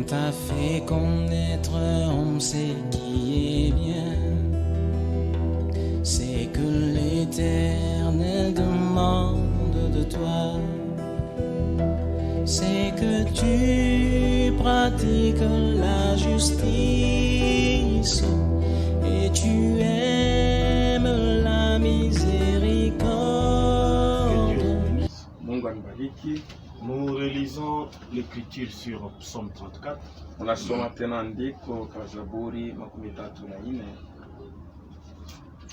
t'a fait connaître, on sait qui est bien. C'est que l'Éternel demande de toi, c'est que tu pratiques la justice et tu aimes la miséricorde. Mungu anibariki. Nous relisons l'écriture sur Psaume 34. Unasoma tena andiko kwa Zaburi 34.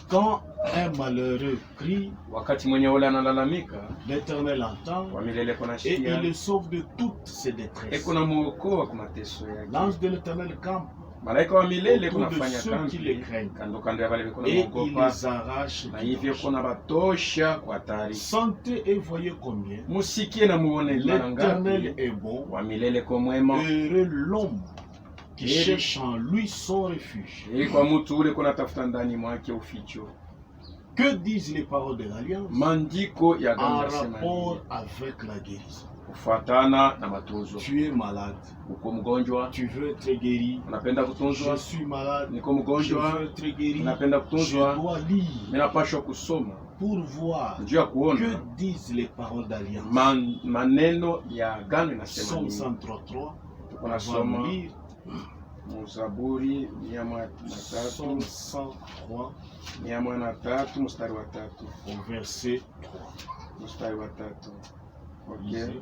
Quand un malheureux crie, Wakati mwenye ule analalamika, l'Éternel entend wa milele kuna et sikia, il le sauve de toutes ses détresses. kuna muokoa kwa mateso yake. L'ange de l'Éternel campe Malaika wa milele autour de kunafanya ceux qui les kambi craignent kando kando ya wale kuna et il muogopa, les arrache na du hivyo danger. kuna batosha kwa hatari. Sentez et voyez combien Musikie na muone mara l'Éternel ngapi est bon. wa milele kwa mwema. Heureux l'homme qui Et- cherche en lui son refuge. Ili kwa mtu ule kuna tafuta ndani mwake uficho. Que disent les paroles de l'Alliance Mandiko ya en ganga sema rapport nini? avec la guérison? Kufuatana na matunzo. Tu es malade, Uko mgonjwa, tu veux être guéri. unapenda Je kutunzwa. suis malade, Niko je mgonjwa, veux être guéri. unapenda Je kutunzwa. dois lire Ninapashwa kusoma pour voir juu ya que kuona disent les paroles d'Alliance. maneno ya agano inasema Psaume nini. 133, Tuko on va nasoma lire. Mzaburi Psaume 103 103 mstari wa 3. au verset 3. Mstari wa 3. Ok. Lisez.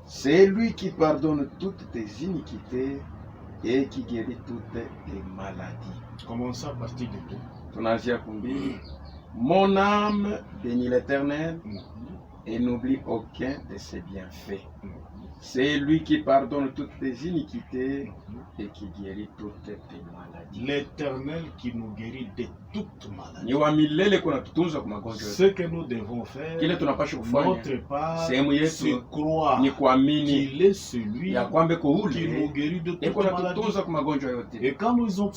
C'est lui qui pardonne toutes tes iniquités et qui guérit toutes tes maladies. Commençons à partir de 2. Tunaanzia kumbili. Mon âme bénit l'Éternel et n'oublie aucun de ses bienfaits. C'est lui qui pardonne toutes tes iniquités et qui guérit toutes tes maladies. L'Éternel qui nous guérit de toute maladie. Ni wa milele kuna tutunza kwa magonjwa Ce yote. que nous devons faire, Kile tunapaswa kufanya notre part, sehemu yetu c'est croire ni kuamini qu'il est celui ya kwamba ko qui nous ule guérit de toute eko maladie. natutunza kwa magonjwa yote. Et quand nous lisons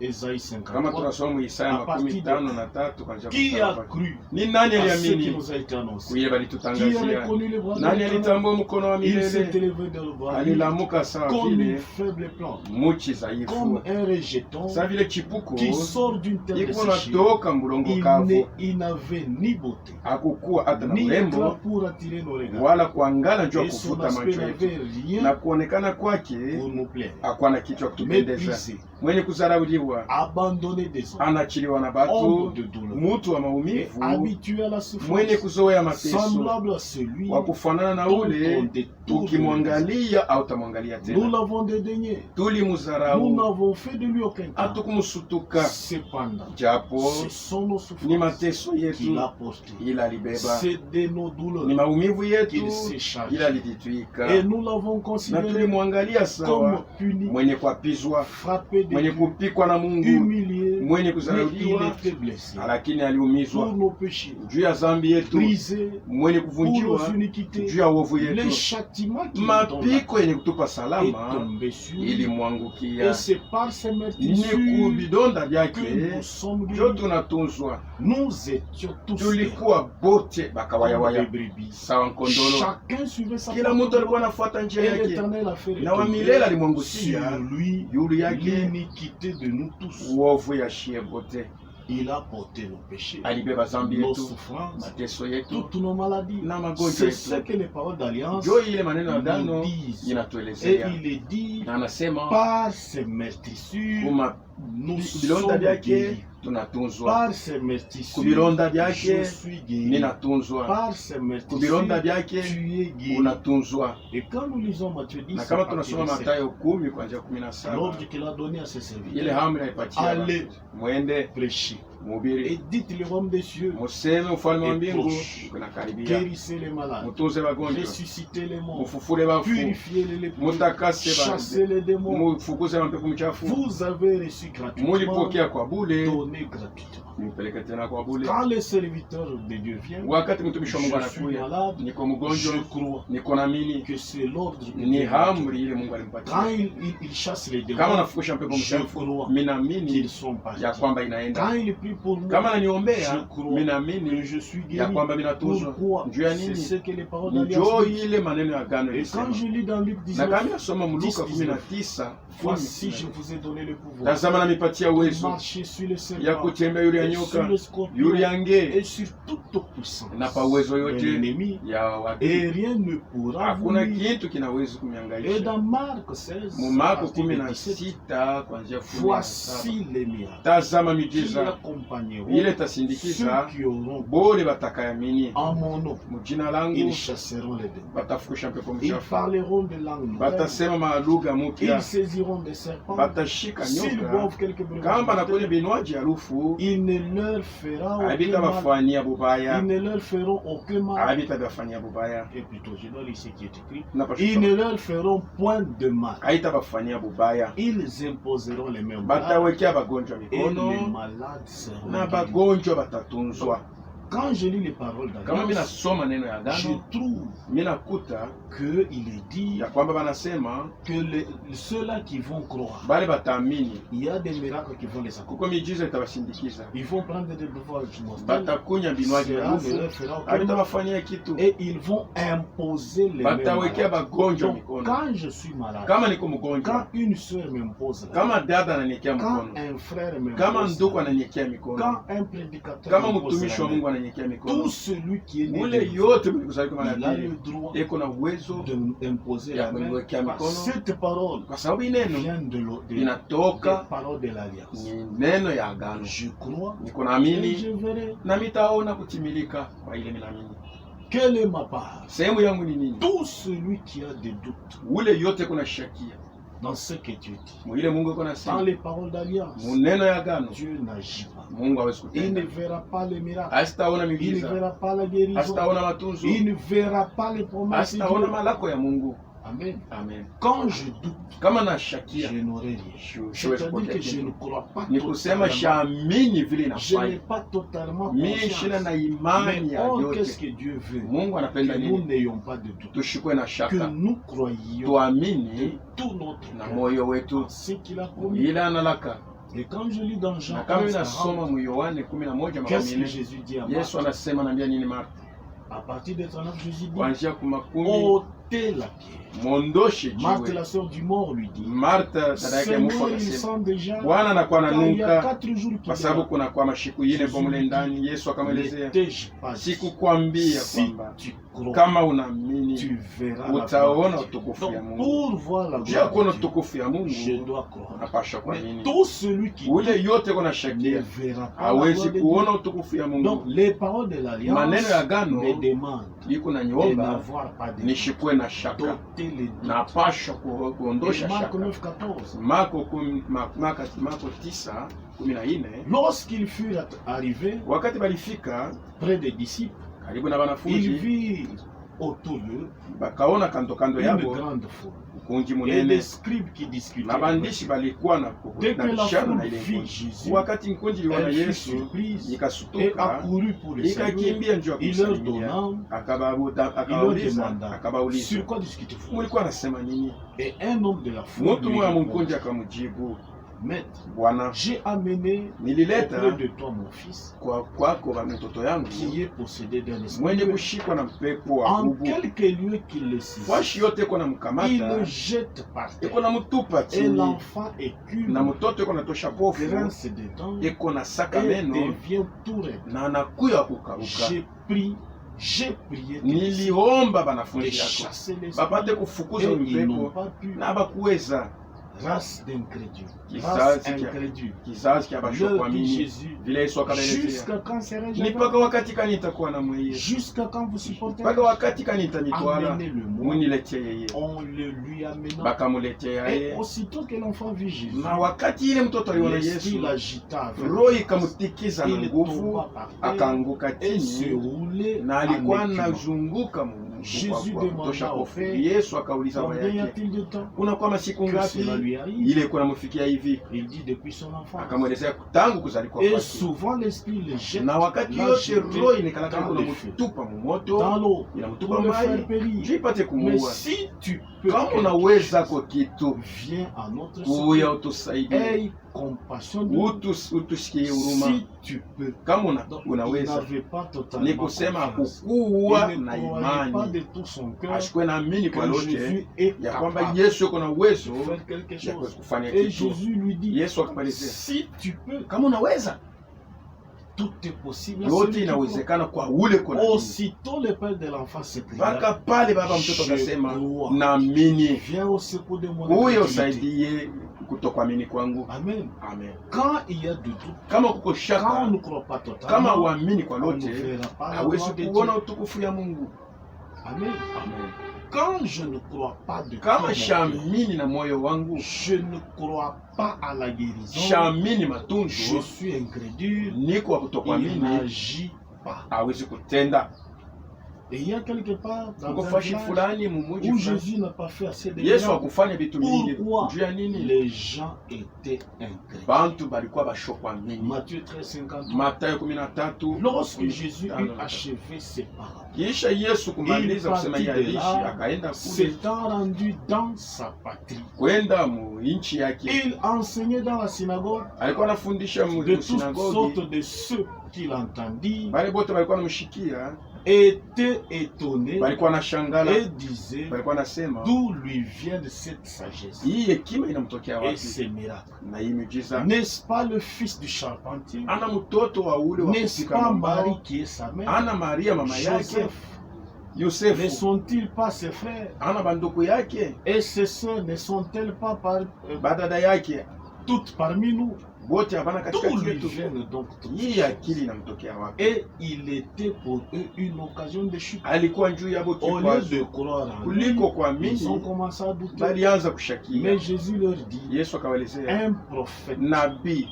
Ésaïe Kama 53, tunasoma Isaya à partir de 53 kuanzia qui mstari a wa cru ni nani à ce qui aliamini nous a été annoncé? kuile Qui a balitutangazia? reconnu les bras de Nani l'Éternel? alitambua mkono wa Il s'est milele? élevé devant lui Alilamuka sawa comme une vile faible plante, muchi comme dhaifu, un rejeton sawa vile chipuko qui sort d'une terre iko desséchée. natoka mlongo kavu. Il n'avait ni beauté, Hakukuwa hata na ni éclat urembo pour attirer nos regards. wala kuangala njoo Et son kuvuta aspect macho n'avait yetu, rien na kuonekana kwake pour nous plaire. hakuwa na kichwa kutupendeza. Méprisé, Mwenye kuzarauliwa, abandonné des hommes, anachiliwa na homme batu, de douleur, mutu wa et maumivu, habitué à la mwenye souffrance, kuzoea mateso, semblable à celui wa kufanana na dont on ule détourne. ukimwangalia au tamwangalia Nous tena. l'avons dédaigné, nous Tulimuzarau, n'avons fait de lui aucun cas. hatukumusutuka, Cependant, japo ce sont nos ni souffrances mateso qu'il yetu a portées. ila alibeba, C'est de nos ni douleurs maumivu yetu qu'il s'est chargé. ila alijitwika, Et nous l'avons na considéré tulimwangalia comme sawa puni, mwenye kuapizwa, frappé de mwenye Dieu, kupikwa na Mungu, humilié, mwenye mais il kuzarauliwa, était blessé lakini pour aliumizwa nos péchés, juu ya dhambi yetu, brisé mwenye pour kuvunjiwa nos iniquités. juu ya uovu Les yetu. châtiments qui nous donnent Mapiko yenye kutupa est salama tombé sur lui. ilimwangukia, Et c'est par ces ni meurtrissures kuvidonda que vyake nous sommes njo guéris. tunatunzwa. Nous étions tous Tulikuwa bote comme des bakawayawaya brebis. sawa nkondolo, Chacun suivait sa kila propre mtu alikuwa voie. anafuata njia Et yake, l'Éternel a fait na wa milele retomber alimwangukia sur lui yulu yake l'iniquité de nous tous. uovu ya shie bote. Il a porté nos péchés, Alibeba dhambi nos yetu, souffrances, mateso yetu toutes nos maladies. na magonjwa C'est ce yetu. que les paroles d'Alliance Njo ile maneno ya nous agano disent. Et inatuelezea, il est dit, na anasema par ces meurtrissures, kuma nous bilonda sommes vyake guéris. tunatunzwa, Par ces meurtrissures, kubilonda je vyake suis guéri. ninatunzwa, Par ces kubilonda meurtrissures, vyake tu es guéri. unatunzwa. Et quand nous lisons Matthieu 10, Na kama à partir tunasoma de 7, Mathayo 10 kuanzia 17, l'ordre qu'il a donné à ses ile serviteurs, hamu inaipatia allez mwende prêcher mhubiri, et dites le royaume des cieux, museme ufalme wa Et mbingu proche. unakaribia, guérissez les malades, mutunze wagonjwa, ressuscitez les morts, mufufule bafu, purifiez les lépreux, mutakase chassez les démons. mufukuze mapepo mchafu, Vous avez reçu gratuitement, mulipokea kwa bule, donné gratuitement. mpeleke tena kwa bule. Quand les serviteurs de Dieu viennent, Wakati mtumishi wa Mungu je suis anakuya, malade, niko mgonjwa, je crois niko naamini que c'est l'ordre que ni Dieu a donné. amri ile Mungu Quand alimpatia. il chasse les Kama démons, nafukusha mpepo je mchafu, crois mimi naamini qu'ils sont partis. ya kwamba inaenda. Quand il prie pour moi, Kama je naniombea, crois minaamini que je suis ya guéri. kwamba minatuzwa. Pourquoi? Juu ya C'est nini? ce que les paroles Njoo d'Alliance disent. ile maneno ya agano Et ilisema. quand je lis dans Luc Na kama 19, nasoma Luka 19, 19, voici je vous ai donné le pouvoir tazama namipatia de uwezo marcher sur les ya serpents, kutembea yule ya et sur nyoka, les scorpions, yule ya nge, et sur toute puissance na pa uwezo de yote l'ennemi, ya et wadui. rien ne pourra vous Hakuna nuire. kitu kinaweza Et kumiangaisha. dans Marc 16, Mu à Marko partir de 17, 16 kuanzia 17. voici les miracles Tazama qui miujiza accompagneront ile ceux itasindikiza qui auront bole batakayamini. en mon nom. Mu jina langu Ils chasseront les démons. batafukisha pepo Ils mchafu, parleront de langues nouvelles. batasema malugha mupya, Ils saisiront des serpents. batashika S'ils nyoka. boivent quelques breuvages Kama nakunywa mortels, vinywaji harufu il ne leur fera aucun mal. habitabafanyia bubaya, Ils ne leur feront aucun mal. habitabafanyia bubaya, Et plutôt, je dois lire ce qui est écrit. Napasha Ils ne kusoma. leur feront point de mal. Haitabafanyia bubaya, Ils imposeront les mêmes malades batawekea bagonjwa et les mikono malades seront na guéris. bagonjwa batatunzwa. Quand je lis les paroles Kama mimi d'Alliance, nasoma neno ya je agano, trouve mimi nakuta qu'il est dit ya kwamba banasema que ceux-là qui vont croire, bale bataamini, il y a des miracles qui vont les accompagner. kuko miujiza itabasindikiza, Ils vont prendre des breuvages mortels. batakunya vinywaji Cela ne harufu, leur fera aucun mal. habitabafanyia kitu, Et ils vont imposer les mêmes batawekea malades. bagonjwa Donc, mikono. quand je suis malade, Kama niko quand mgonjwa, une soeur m'impose la kama main, dada ananiekea quand mkono, un frère kama m'impose ndugu la main, ananiekea mikono, quand un prédicateur kama m'impose mtumishi la wa main, Mungu ananiekea mikono, tout celui qui est né ule de nouveau, yote mlikusanyika mara il a pili le droit iko na uwezo, de m'imposer ya la main. kuniwekea Parce mikono, que cette parole kwa sababu hii neno vient des inatoka paroles de l'Alliance. ni neno ya agano. Je crois Niko et naamini je verrai na mitaona kutimilika kwa ile minaamini. quelle est ma part. Sehemu yangu ni nini? Tout celui qui a des doutes Ule yote kuna shakia dans ce que tu dis, mu ile Mungu iko dans nasema, les paroles d'Alliance, mu neno ya agano Dieu n'agit pas. Mungu hawezi Il ne kutenda, verra pas les miracles. asitaona Il ne miujiza, verra pas la guérison. asitaona matunzo, Il ne verra pas les promesses de asitaona Dieu. malako ya Mungu. Amen. Amen. Quand je doute, Kama na shakia je n'aurai rien. siwezi C'est-à-dire kupokea que je ne kitu. crois pas Ni kusema totalement. shaamini vile Je n'ai inafanya. pas totalement Mimi shina na confiance. imani Mais ya oh, qu'est-ce yote. que Dieu veut? Mungu anapenda Que nous nini? n'ayons pas de doute. Tushikwe na Que shaka, nous croyions de tuamini tout notre na cœur moyo wetu en ce qu'il a promis. ile analaka. Et quand je lis dans Jean Na kama 11, ninasoma 40, mu Yohane 11 qu'est-ce que makumi Jésus dit à Yesu Marthe? anasema naambia nini Martha? À partir de 39, Jésus dit, Kuanzia kumakumi ôtez la pierre. mondoshe Marthe, jiwe. la sœur du mort, lui dit, Martha dada yake mufu Seigneur, il akasema, sent déjà, Bwana anakuwa car il y a nanuka 4 jours qu'il kwa est sababu là. kuna kwa mashiku ine kwa mule ndani. Yesu akamwelezea, N'étais-je pas dit, sikukwambia si kwamba tu crois, kama unaamini tu verras la utaona gloire de Dieu. utukufu Donc, ya Mungu. pour voir la Juu ya kuona gloire de Dieu, utukufu ya je Mungu dois croire. napasha Mais kuamini. tout celui qui Ule yote kuna ne shakia verra pas la gloire hawezi de kuona Dieu. utukufu ya Donc, Mungu. les paroles de l'Alliance Maneno ya agano me demandent iko na de nyomba n'avoir pas de doute, nishikwe na shaka, d'ôter les doutes. napasha Et kuondosha Marc shaka. 9, 14. Marko 9:14. Lorsqu'ils furent arrivés Wakati balifika près des disciples, karibu na ils wanafunzi, virent autour d'eux bakaona kando kando une yabo grande foule ukunji et munene, des scribes qui discutaient. na bandishi balikuwa na Dès que la bishana foule na ile vit nkunji. Jésus, Wakati nkunji iliona elle fut Yesu surprise et ikasutuka, accourut pour le saluer. ikakimbia njoo ya Il leur kumsalimia, donna, akawauliza sur akabauliza, quoi discutez-vous? mulikuwa nasema nini? Et un homme de la foule Mtu lui mmoja répondit, mkunji akamjibu, Maître, Bwana, j'ai amené nilileta auprès de toi mon fils kwako mtoto yangu qui est possédé d'un esprit. mwenye kushikwa na mpepo wa En nguvu, quelque lieu qu'il le saisit, fashi yote iko na il mkamata, le jette par iko terre. na mtupa Et chini, l'enfant écume, na mtoto iko natosha pofu, grince des dents iko na saka et meno devient tout raide. na anakuya kukauka. J'ai prié Niliomba de banafunzi yako chasser bapate l'esprit kufukuza et ils n'ont upepo pas pu. na bakuweza. Race d'incrédules. Kizazi Race kia- incrédule. Kizazi kya Leur dit bashokwamini Jésus, vile Yesu akaelezea, jusqu'à quand serai-je ni avec mpaka vous? wakati kani itakuwa na mweye, Jusqu'à quand vous supportez? mpaka wakati kani itanitwala, Amenez-le moi. muniletee yeye. On le lui amena. Bakamuletea Et yeye, aussitôt que l'enfant vit Jésus, na wakati ile mtoto aliona l'esprit Yesu, l'agita avec roho ikamutikiza na il nguvu, tomba par terre akaanguka et se chini roulait na en alikuwa écumant. anazunguka Jésus kutosha demanda au hofu. Père, Yesu akauliza baba combien y yake, a-t-il de temps unakuwa masiku que ngapi cela lui arrive? ile iko namfikia hivi? Il dit depuis son enfance. Akamwelezea tangu kuzalikuwa Et kwake, souvent l'esprit le jette na wakati l'a yote jeté roho inakalaka dans iko le feu, namtupa mumoto, dans l'eau, inamtupa pour le mai faire périr. juu ipate Mais kumuua. si tu peux, Kama quelque unaweza chose, kwa kitu, viens à notre uya secours. utusaidie, Aie compassion de nous. utusikie huruma. Si tu peux. kama Donc, il unaweza, n'avait pas ni totalement kusema confiance. kukuwa Il na ne croyait pas de imani, tout son cœur ashikuwe naamini kwa que lote Jésus est ya kwamba capable Yesu yuko na uwezo de faire quelque ya chose. kufanya Et kitu. Jésus lui dit, Yesu akamalizia, si tu peux, kama unaweza, tout est possible. à yote celui qui croit. inawezekana kwa ule kuna nini. Aussitôt le père de l'enfant s'écria, Mpaka pale baba mtoto Je akasema, crois. naamini, viens au secours de mon huyo incrédulité. usaidie kutokuamini kwangu. Amen. Amen. Quand il y a du doute, Kama kuko quand on shaka, ne croit pas totalement, kama uamini kwa on ne lote, verra pas la hawezi gloire de Dieu. kuona utukufu ya Mungu. Amen. Amen. Quand je ne crois pas de tout Kama mon cœur, shamini na moyo wangu, je ne crois pas à la guérison, shamini je matunzo, suis incrédule, niko wa il kutokuamini, n'agit pas. hawezi kutenda. Et il y a quelque part dans Uko un fashi village fulani mumuji où fulani, Jésus n'a pas fait assez de Yesu miracles. hakufanya vitu mingi. Pourquoi? Juu ya nini? Les gens étaient incrédules. Bantu balikuwa bashokuamini. Matthieu 13:53. Mathayo 13. Lorsque Jésus Ah, eut non. achevé ses paroles, Kisha Yesu il kumaliza kusema partit hii de hadithi, là, akaenda kule s'étant rendu dans sa patrie. kwenda mu nchi yake. Il enseignait dans la synagogue Alikuwa anafundisha mu de toutes sinagogi, sortes de ceux qui l'entendirent, bale bote balikuwa namshikia, étaient étonnés balikuwa nashangala, et disaient balikuwa nasema d'où lui vient cette sagesse hii hekima inamtokea et wapi ces miracles. na hii miujiza. N'est-ce pas le fils du charpentier? Ana mtoto wa ule wa N'est-ce kupika pas mambao, Marie qui est sa mère? ana Maria mama yake, Joseph, ne Yosefu sont-ils pas ses frères? ana banduku yake, Et ses sœurs ne sont-elles pas badada yake, toutes parmi nous? bote hapana D'où katikati lui yetu. viennent donc toutes Hii ces akili choses? inamtokea wapi? Et il était pour eux une occasion de chute. Alikuwa juu yabo Au lieu de kikwazo, croire en lui, kuliko ils ont kuamini commencé à douter. balianza kushakia. Mais Jésus leur dit, Yesu akawaelezea, un prophète nabii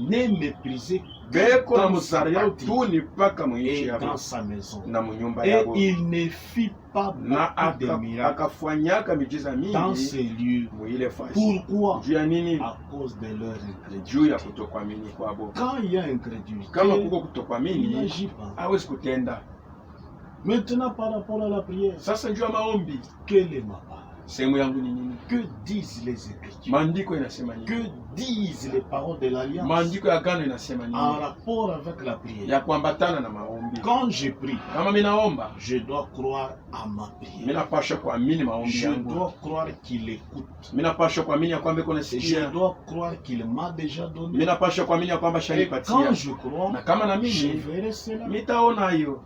n'est méprisé beko na dans sa muzaria patrie tu ni mpaka mwinchi et yabo dans sa maison. na munyumba Et yabo, il ne fit pas na beaucoup de miracles akafanyaka miujiza dans mingi ces lieux. muile fasi. Pourquoi? Juu ya nini? À cause de leur Juu ya incrédulité. kutokuamini kwabo. Quand il y a incrédulité, Kama kuko il kutokuamini, n'agit pas. hawezi kutenda. Maintenant, par rapport à la prière, Sasa juu ya maombi, quelle est ma part? sehemu yangu ni nini? Que disent les Écritures? Maandiko inasema nini? Que disent les paroles de l'Alliance Maandiko ya agano inasema en nini? rapport avec la prière? Ya kuambatana na maombi. Quand je prie, Kama mimi naomba, je dois croire à ma mimi prière. napasha kuamini maombi Je yangu. dois croire qu'il écoute. Mimi napasha kuamini ya kwamba iko Je nasikia. dois croire qu'il m'a déjà Mimi donné. napasha kuamini ya kwamba Et shanipatia. quand je crois, Na kama na je mimi verrai cela. nitaona hiyo.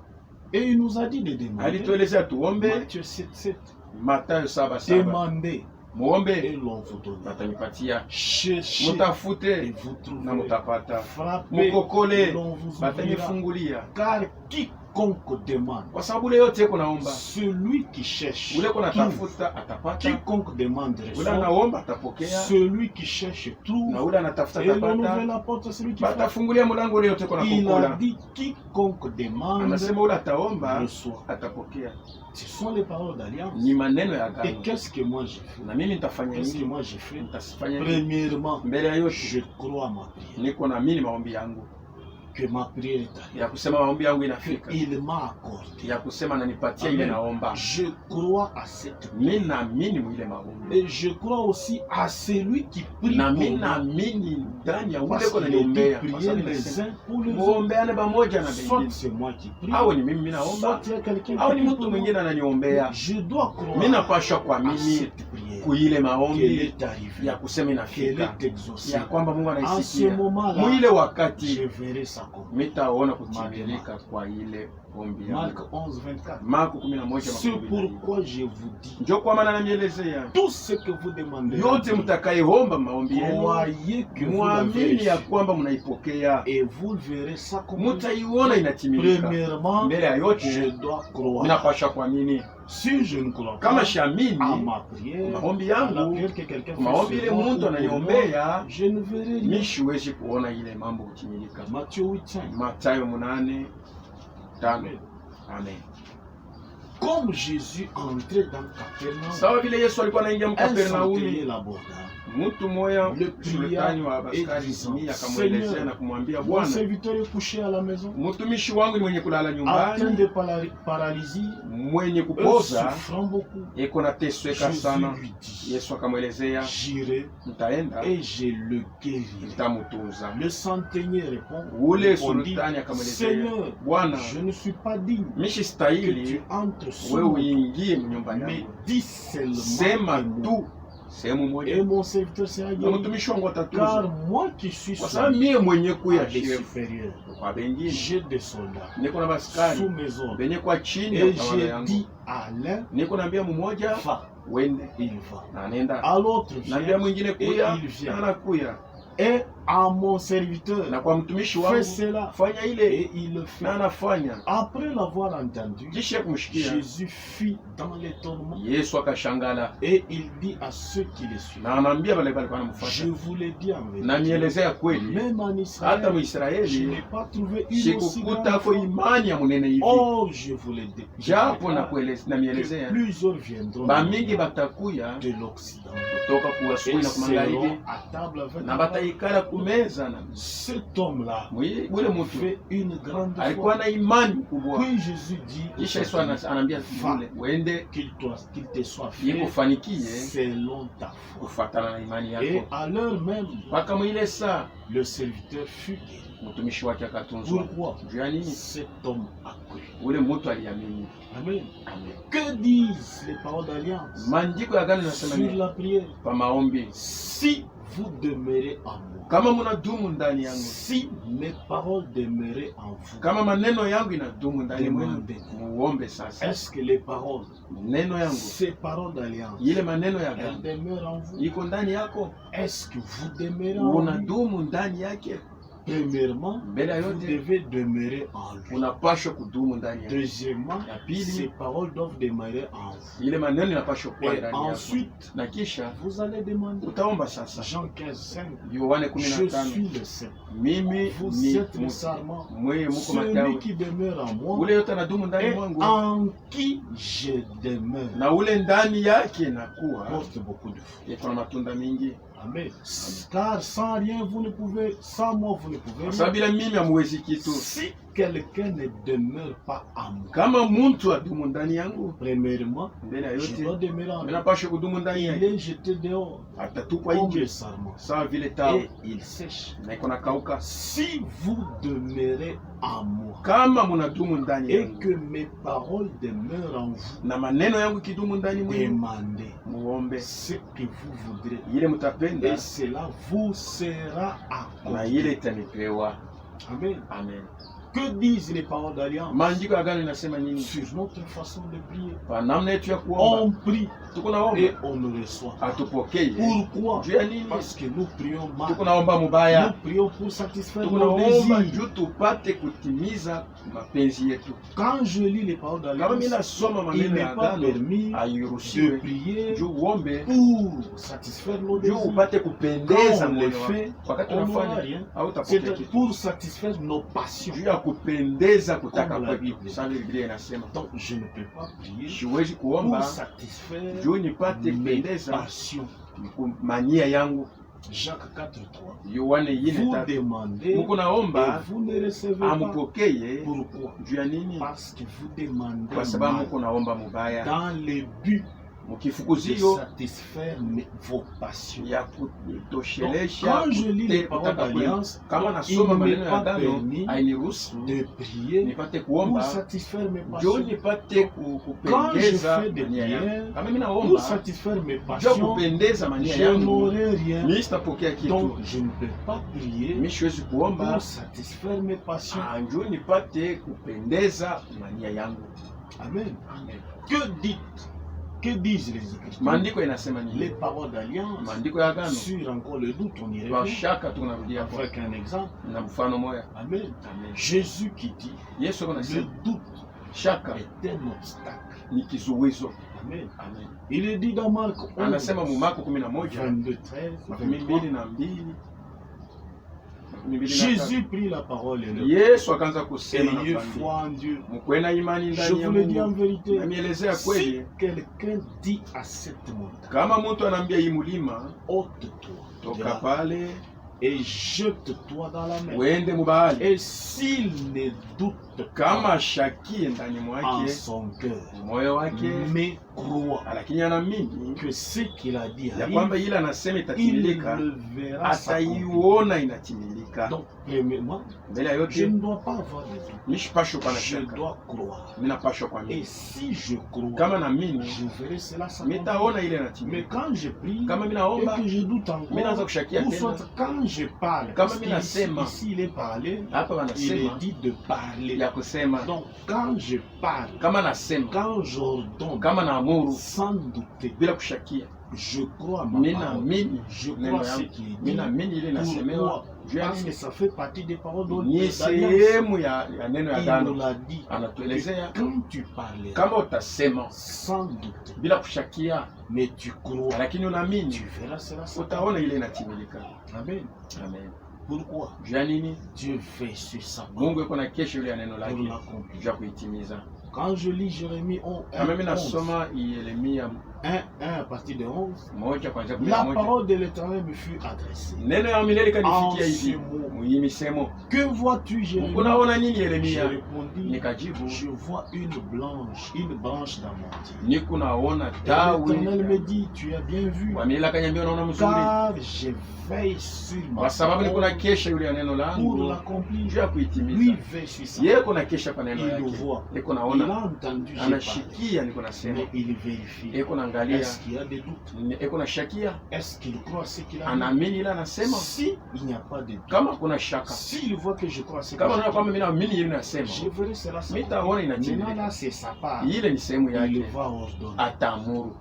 Et il nous a dit de demander. Alituelezea tuombe. Matthieu 7:7. Mathayo 7:7. Demandez et Muombe l'on vous donnera. batanipatia. Cherchez et Mutafute vous na trouverez. mutapata. Frappez et Mukokole l'on vous ouvrira. batanifungulia. Car quiconque demande, Kwa sababu ule yote iko naomba. celui qui cherche, Ule kuna trouve. tafuta atapata. Quiconque demande, Ule reçoit. anaomba atapokea. Celui qui cherche, Na trouve. ule anatafuta Et l'on ouvre atapata. la porte à celui qui frappe. Batafungulia mlango ule yote iko Il a nakokola. dit quiconque demande, Anasema ule ataomba reçoit. atapokea. Ce sont les paroles d'alliance. Ni maneno ya Et agano. qu'est-ce que moi j'ai fait? Na mimi nitafanya Qu'est-ce que nini? moi j'ai fait? Nitafanya nini? Premièrement, Mbele ya yote je crois à ma prière. niko naamini maombi yangu, Que ma prière est arrivée. ya kusema maombi yangu inafika, Il m'a accordé. ya kusema ananipatia ile Amen. naomba. Je crois à cette Mimi prière. naamini mwile maombi, Et je crois aussi à celui qui prie na pour mimi moi. naamini ndani ya ule Parce uko qu'il est dit naniombea, kwa prier sababu les inasema uns pour les autres. muombeane pamoja na Soit wengine. c'est moi qui prie, Awe ni mimi naomba, soit il y a quelqu'un au qui ni prie mtu pour mwingine moi. ananiombea. Je dois croire Mimi napasha à kuamini cette prière kuile qu'elle maombi est arrivée, ya kusema qu'elle inafika, est exaucée. ya kwamba Mungu En ce anaisikia. moment-là, Mwile je wakati verrai sa communauté. mitaona kutimilika kwa ile ombi Marc yangu. 11:24. Marko 11 C'est makumi mbili. pourquoi je vous dis, Ndio kwa maana namielezea tout ce que vous demandez, yote mtakayeomba maombi yenu, croyez que vous mwamini l'avez ya reçu. kwamba mnaipokea, Et vous le verrez s'accomplir. mtaiona inatimilika. Premièrement, Mbele ya je yote dois croire. minapasha kuamini. Si je ne crois Kama pas shamini à ma prière, maombi à la yangu, prière que quelqu'un maombi fait ile sur moi mtu ou pour moi, ananiombea, je ne verrai rien. mi siwezi kuona ile mambo kutimilika. Matthieu 8:5. Mathayo 8:5. Amen. Comme Jésus entrait dans Capernaum, Sawa vile Yesu alikuwa anaingia un centenier Mkapernaumi, l'aborda. mtu mmoja Le sultani wa pria et askari disant, simia akamwelezea na Seigneur, kumwambia, mon Bwana, serviteur est couché à la maison, mtumishi wangu ni mwenye kulala atteint nyumbani, de paralysie, mwenye et kupoza, souffrant beaucoup. eko natesweka Jésus sana. lui dit, Yesu akamwelezea, j'irai mtaenda et je le guérirai. mtamutunza. Le centenier Ule répondit, sultani akamwelezea, Seigneur, Bwana, je ne suis pas digne mishi que tu stahili entres sous wewe mon toit, uingie mnyumba mais yangu, dis seulement sema un mot, tu sehemu et moja mon serviteur sera na guéri. mtumishi wangu Car atatunzwa, moi qui suis kwa sababu soumis mie mwenye à kuya des shefu supérieurs, kwa bengine j'ai des soldats niko na sous baskari mes ordres. benye kwa chini ya Et utawala j'ai yangu, dit à l'un, niko naambia mmoja va, wende il va. na anaenda, À l'autre, naambia viens, mwingine et kuya il vient. na anakuya, Et à mon serviteur, na kwa mtumishi fais wangu cela. fanya ile, Et il le fait. na anafanya. Après l'avoir entendu, Kisha kumshikia Jésus fut dans les tourments Yesu akashangala et il dit à ceux qui le suivaient, na anaambia wale walikuwa je wanamfuata, vous l'ai dit en na vérité, nielezea kweli, même en hata Israël, je Mwisraeli n'ai pas trouvé une aussi sikukuta grande ako foi. imani ya munene hivi. Or, je vous l'ai dit, Japo na que mielezea plusieurs viendront bamingi batakuya de l'Occident kutoka kuwasui et na kumagharibi seront à table avec na moi. bataikala kumeza na Cet homme-là ule mtu fait une grande alikuwa foi. na imani kubwa. Puis Jésus dit au Kisha Yesu centenier, anaambia yule uende qu'il te soit fait ikufanikie selon ta foi. kufuatana na imani Et yako. à l'heure même, Mpaka mwile saa le serviteur fut guéri. mtumishi wake akatunzwa. Pourquoi? Juu ya nini? Cet homme a cru. Ule mtu aliamini. Amen. Amen. Que disent les paroles d'alliance Maandiko ya agano yanasema sur nini? la prière? Pa maombi, Si vous demeurez en moi, kama mnadumu ndani yangu, si mes paroles demeuraient en vous, kama maneno yangu inadumu ndani mwenu, demandez. muombe sasa. Est-ce que les paroles, Neno yangu, ces paroles d'alliance, ile maneno ya elles agano demeurent en vous? iko ndani yako, Est-ce que vous demeurez en lui? unadumu ndani yake. Premièrement, Mbele ya vous yote devez demeurer en lui. unapashwa kudumu ndani yake. Deuxièmement, Ya ces pili, paroles doivent demeurer en vous. ile maneno inapashwa kuwa Et ndani yako, ensuite, na kisha vous allez demander. utaomba sasa. Jean 15, 5. Yohane Je 15, suis le Saint. mimi Vous ni êtes le mtu sarment. mweye muko Celui matawi, qui demeure en moi ule yote anadumu ndani et mwangu en qui je demeure na ule ndani yake nakuwa porte beaucoup de fruits. iko na matunda mingi, Amen. Car sans rien, vous ne pouvez, sans moi, vous ne pouvez kwa rien. sababu bila mimi hamwezi kitu. Si quelqu'un ne demeure pas en moi, Kama mtu adumu ndani yangu, premièrement, mbele ya je dois yote demeurer en lui. minapashwa kudumu ndani Il yake, est jeté dehors atatupwa comme nje le sarment sawa vile tawa et il sèche. na iko na kauka. Si vous demeurez en moi Kama munadumu ndani et yangu que mes paroles demeurent en vous, na maneno yangu kidumu ndani mwenu, demandez muombe ce que vous voudrez ile mutapenda et cela vous sera na ile accordé. itanipewa. Amen. Amen. Que disent les paroles d'alliance Maandiko ya agano inasema nini? sur notre façon de prier? Kwa namna yetu ya kuomba, On prie tuko naomba et on ne reçoit pas. atupokee. Pourquoi? Juu ya nini? Parce que nous prions mal. Tuko naomba Nous mubaya, prions pour satisfaire tuko nos naomba désirs. juu tupate kutimiza mapenzi yetu. Quand je lis les paroles Kama mimi d'alliance, nasoma il maneno n'est ya pas agano, permis de hairuhusiwe prier juu uombe, pour satisfaire nos juu désirs. upate kupendeza Quand on moyo le wako. fait, Wakati on n'aura unafanya rien. hautapokea C'est kitu, pour satisfaire nos passions. juu ya kupendeza kutaka Comme la kwetu. Bible. Sasa Biblia inasema Donc je ne peux pas prier siwezi pour kuomba satisfaire juu nipate mes kupendeza passions. mania yangu. Jacques 4:3. Yohane Vous 4:3, demandez muko naomba et vous ne recevez pas. amupokee. Pourquoi? Juu ya nini? Parce que vous demandez Kwa sababu mal, muko naomba mubaya, dans le but de mukifukuzio satisfaire vos passions. ya Donc, kutoshelesha quand je lis les paroles kutaka kwenu. d'alliance, Kama il nasoma ne maneno m'est ya pas agano permis hainiruhusu de prier nipate pour kuomba satisfaire mes juu passions. nipate Quand je kupendeza fais des mania yangu. prières Kama mimi pour naomba satisfaire mes juu passions, kupendeza mania je yangu, n'aurai rien. mimi sitapokea kitu. Donc je ne peux pas prier Mimi siwezi kuomba pour satisfaire mes passions. juu nipate kupendeza mania yangu. Amen. Amen. Que disent les Écritures? Maandiko inasema Les nini? paroles d'alliance. Maandiko ya agano, Sur encore le doute, on y kwa revient. shaka tunarudia hapo Avec un exemple. na mfano moja. Amen. Amen. Jésus qui dit, Yesu le anasema doute shaka est un obstacle. ni kizuizo. Amen. Amen. Il est dit dans Marc 11, Anasema mu Marko 11 22, 13, makumi 23, mbili na mbili Jésus prit la parole et le Yesu akaanza kusema na ayez kuambia, foi en Dieu. mkuwe na imani Je ndani ya vous le dis en Mungu. vérité. Namielezea Si kweli, quelqu'un dit à cette montagne, kama mtu anaambia hii mulima ôte-toi de toka là pale et jette-toi dans la mer. uende mubahari, Et s'il ne doute kama pas shakie ndani en mwake son cœur, moyo wake, mais croit lakini anaamini que ce qu'il a dit ya arrive, kwamba ile anasema il itatimilika, le verra s'accomplir. ataiona inatimilika. Donc, premièrement, Mbele ya je yote ne dois pas avoir de doute. nishipashwa kwa na Je shaka, dois croire. mimi napashwa Et kuamini. si je crois, Kama naamini je verrai cela s'accomplir. mitaona ile Mais inatimilika. quand je prie Kama mimi et naomba, que je doute mimi naanza encore, kushakia ou tena. soit quand je parle, Kama parce mimi qu'ici nasema, ici il est parlé, hapa il wanasema est dit de parler. ya kusema, Donc quand je parle, kama nasema, quand j'ordonne, kama naamuru sans douter, bila kushakia, je crois à ma mimi parole. naamini Je neno crois ce yangu, qui est mimi dit. naamini ile inasemewa Pourquoi? juu ya Parce que nini? ça fait partie des paroles Ni d'alliance. sehemu ya neno ya Il nous agano. l'a dit. Anatuelezea Quand tu parles kama utasema sans doute, bila kushakia, mais tu crois, lakini tu unaamini, verras cela. utaona ile inatimilika. Amen. Amen. Pourquoi? Juu ya nini? Dieu fait sur sa parole Mungu yuko na kesho ile ya neno pour lake l'accomplir. juu ya kuitimiza. Quand je lis Jérémie 1, Kama mimi 11, nasoma Yeremia 1 à partir de 11, moja kuanzia kumi la na moja, parole de l'Éternel me fut adressée. neno ya milele kanifikia En hivi ce mot. muhii misemo, Que vois-tu, Jérémie? unaona nini Je Yeremia? répondis, Nikajibu, je vois une branche d'amandier. niko naona Et tawi. l'Éternel me dit, tu as bien vu, Kwa milele akaniambia, unaona mzuri, car je veille sur ma kwa sababu niko na parole kesha yule ya neno pour langu l'accomplir. juu ya Lui kuitimiza. veille sur sa Yeye parole. kuna kesha kwa neno Il le yake, voit. niko Il naona, a entendu, j'ai parlé. anashikia, niko nasema, Mais il vérifie. eko naangalia, Est-ce qu'il y a des doutes? eko nashakia, Est-ce qu'il croit ce qu'il a dit? anaamini ile anasema. Si il n'y a pas de doute, Kama kuna shaka, s'il voit que je crois ce que kama unaona kwamba je mimi naamini ile nasema, dis, je verrai cela s'accomplir. mitaona Maintenant inatimilika. là, c'est sa part. Ile ni sehemu Il yake, va ordonner. ataamuru.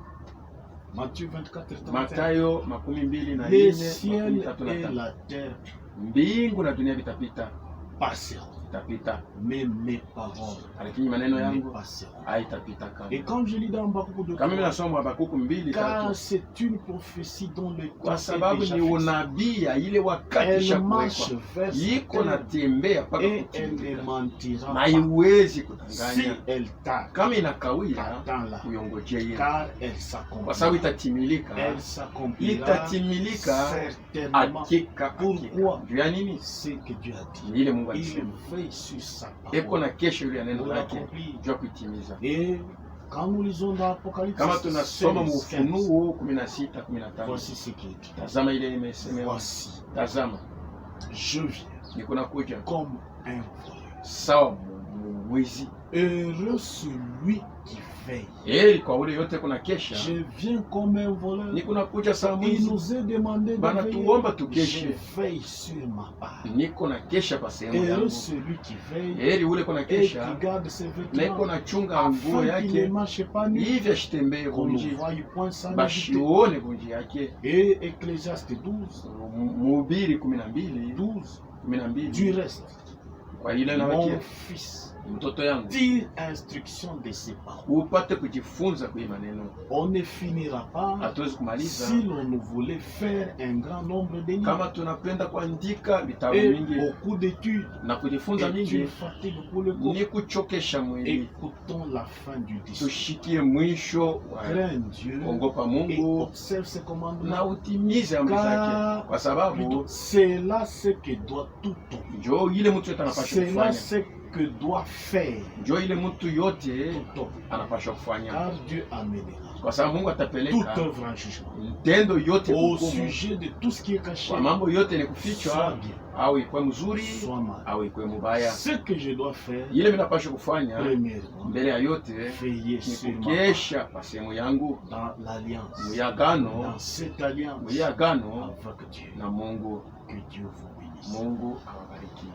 Matthieu 24, 31. Matayo 24 Les ciels et 35. la terre Mbingu na dunia vitapita, passeront, vitapita, mais mes paroles lakini maneno ne yangu passeront. haitapita Et kamwe. quand je lis dans Habakkuk 2, Kama mimi nasoma Habakuku 2:3, car c'est une prophétie dont le temps kwa est sababu déjà ni fixé. unabii ya ile wakati Elle marche ishakuwekwa, vers sa iko terre natembea mpaka et elle ne kutimilika, mentira na pas. haiwezi Si kudanganya. elle tarde, Kama inakawia, attends-la, uyongojee ile, car elle kwa sababu s'accomplira. itatimilika, Elle s'accomplira itatimilika certainement. hakika. Pourquoi? Juu ya nini? Ce que Dieu a dit. Ni ile Mungu Il alisema, veille sur sa eko parole na kesho ile ya neno pour lake l'accomplir. juu ya kuitimiza. Et quand nous lisons dans Apocalypse Kama tunasoma 16, Ufunuo 16:15, voici ce qui est dit. tazama ile imesemewa, Voici, tazama je viens niko nakuja comme un voleur. sawa mwizi. Heureux celui qui veille. Heri kwa ule yote kuna kesha, Je viens comme un voleur. niko nakuja sawa Il mwizi. nous est demandé de Bana veiller. tuomba Je tukeshe, veille sur ma part. niko na kesha pa sehemu Heureux yangu. celui qui veille Heri ule kuna et kesha qui garde ses na iko vêtements nachunga nguo afin qu'il ne yake marche pas nu, hivi asitembee qu'on ne bunji, voie point sa nudité. bashione bunji yake. Et Ecclésiaste 12, Mhubiri 12:12. 12, du reste, Kwa ile mon nawakia fils, mtoto yangu tire instruction de ses paroles. upate kujifunza kwa hii maneno, On ne finira pas hatuwezi kumaliza si l'on voulait faire un grand nombre de livres kama tunapenda kuandika vitabu et mingi beaucoup d'études. na kujifunza Et tu mingi, fatigues pour le corps. ni kuchokesha mwili. Écoutons la fin du discours. Tushikie mwisho wa Crains Dieu kuogopa et Mungu observe ses na commandements. utimize amri zake, kwa sababu Plutôt, c'est là ce que doit tout homme. njo ile mtu yote anapasha C'est là kufanya, ce que doit faire njo ile mtu yote tout homme. anapasha kufanya, Car Dieu amènera kwa sababu Mungu toute atapeleka œuvre en jugement. mtendo yote Au hukumu, sujet de tout ce qui est caché, kwa mambo yote ni soit kufichwa, bien, au ikwe mzuri soit mal. au ikwe mubaya. Ce que je dois faire, Ile mimi napasha kufanya premièrement, mbele ya yote veiller ni sur ma kukesha kwa sehemu yangu part dans l'alliance, muyagano, dans cette alliance muyagano avec Dieu. na Mungu. Que Dieu vous bénisse. Mungu awabariki.